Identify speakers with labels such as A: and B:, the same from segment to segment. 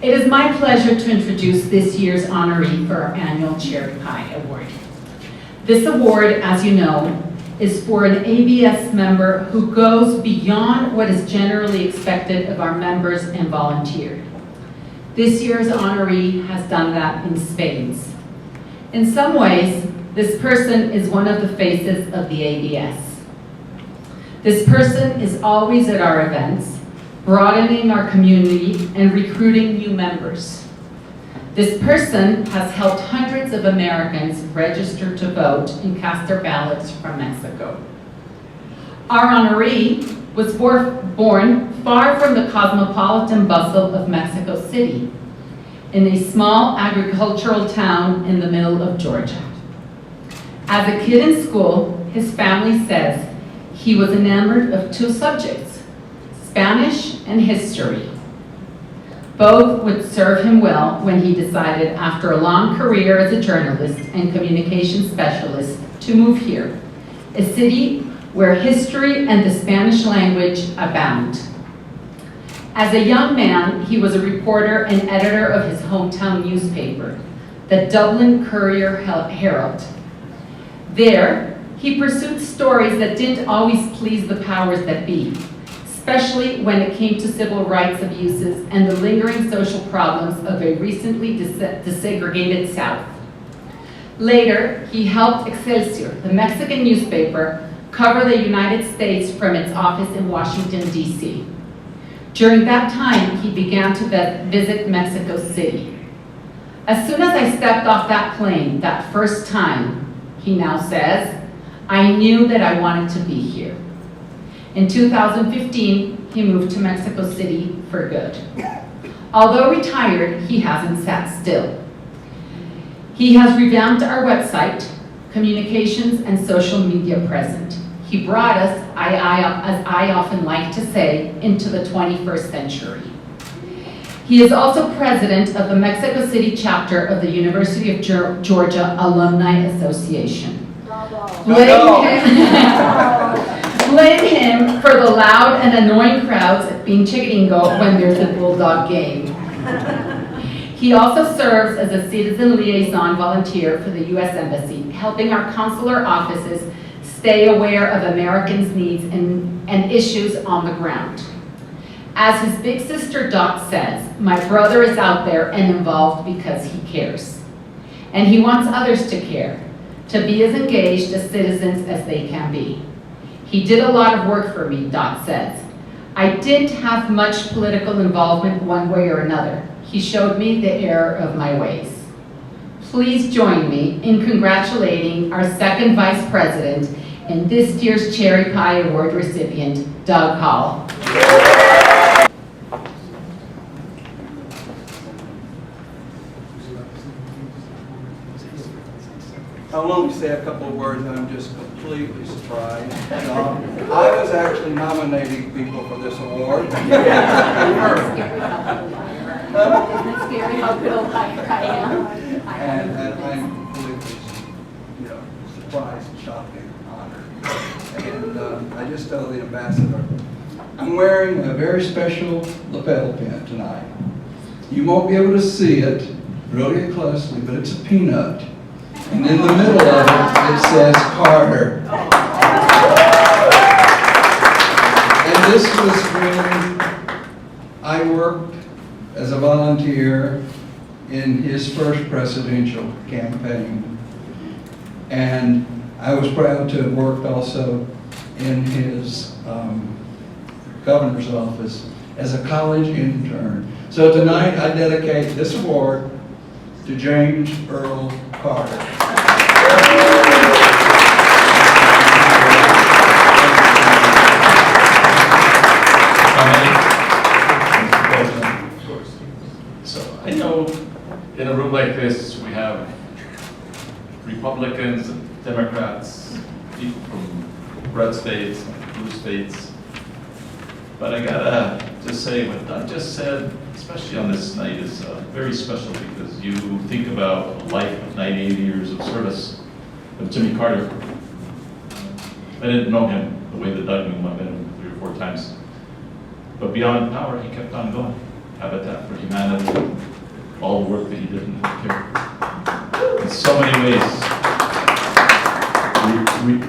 A: It is my pleasure to introduce this year's honoree for our annual Cherry Pie Award. This award, as you know, is for an ABS member who goes beyond what is generally expected of our members and volunteer. This year's honoree has done that in spades. In some ways, this person is one of the faces of the ABS. This person is always at our events, broadening our community and recruiting new members. This person has helped hundreds of Americans register to vote and cast their ballots from Mexico. Our honoree was born far from the cosmopolitan bustle of Mexico City, in a small agricultural town in the middle of Georgia. As a kid in school, his family says he was enamored of two subjects, Spanish and history. Both would serve him well when he decided, after a long career as a journalist and communication specialist, to move here, a city where history and the Spanish language abound. As a young man, he was a reporter and editor of his hometown newspaper, the Dublin Courier Herald. There, he pursued stories that didn't always please the powers that be, especially when it came to civil rights abuses and the lingering social problems of a recently desegregated South. Later, he helped Excelsior, the Mexican newspaper, cover the United States from its office in Washington, D.C. During that time, he began to visit Mexico City. As soon as I stepped off that plane that first time, he now says, I knew that I wanted to be here. In 2015, he moved to Mexico City for good. Although retired, he hasn't sat still. He has revamped our website, communications, and social media presence. He brought us, as I often like to say, into the 21st century. He is also president of the Mexico City chapter of the University of Georgia Alumni Association. Blame him for the loud and annoying crowds at Bean Chickatingo when there's a Bulldog game. He also serves as a citizen liaison volunteer for the U.S. Embassy, helping our consular offices stay aware of Americans' needs and issues on the ground. As his big sister Dot says, my brother is out there and involved because he cares. And he wants others to care, to be as engaged as citizens as they can be. He did a lot of work for me, Dot says. I didn't have much political involvement one way or another. He showed me the error of my ways. Please join me in congratulating our second vice president and this year's Cherry Pie Award recipient, Doug Hall.
B: I'll only say a couple of words, and I'm just completely surprised. I was actually nominating people for this award.
A: Isn't it scary how good a liar I am?
B: And I'm completely, surprised, shocked, and honored. And I just tell the ambassador, I'm wearing a very special lapel pin tonight. You won't be able to see it really closely, but it's a peanut. And in the middle of it, it says Carter. And this was when I worked as a volunteer in his first presidential campaign. And I was proud to have worked also in his governor's office as a college intern. So tonight I dedicate this award to James Earl Carter.
C: So I know in a room like this we have Republicans, Democrats, people from red states, blue states. But I gotta just say what Doug just said, especially on this night, is very special because you think about a life of 98 years of service of Jimmy Carter. I didn't know him the way that Doug knew him. I met him 3 or 4 times. But beyond power, he kept on going. Habitat for Humanity, all the work that you did in healthcare. In so many ways,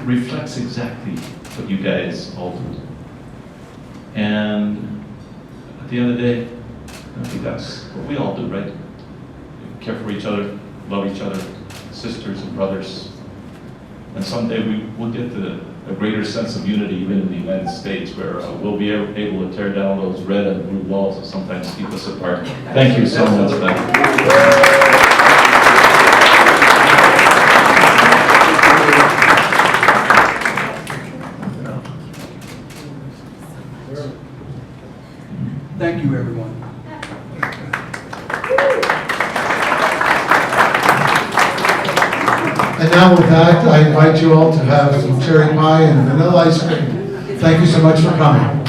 C: reflects exactly what you guys all do. And at the end of the day, I think that's what we all do, right? Care for each other, love each other, sisters and brothers. And someday we will get to a greater sense of unity even in the United States, where we'll be able to tear down those red and blue walls that sometimes keep us apart. Thank you so much, Ben.
B: Thank you, everyone.
D: And now with that, I invite you all to have some cherry pie and vanilla ice cream. Thank you so much for coming.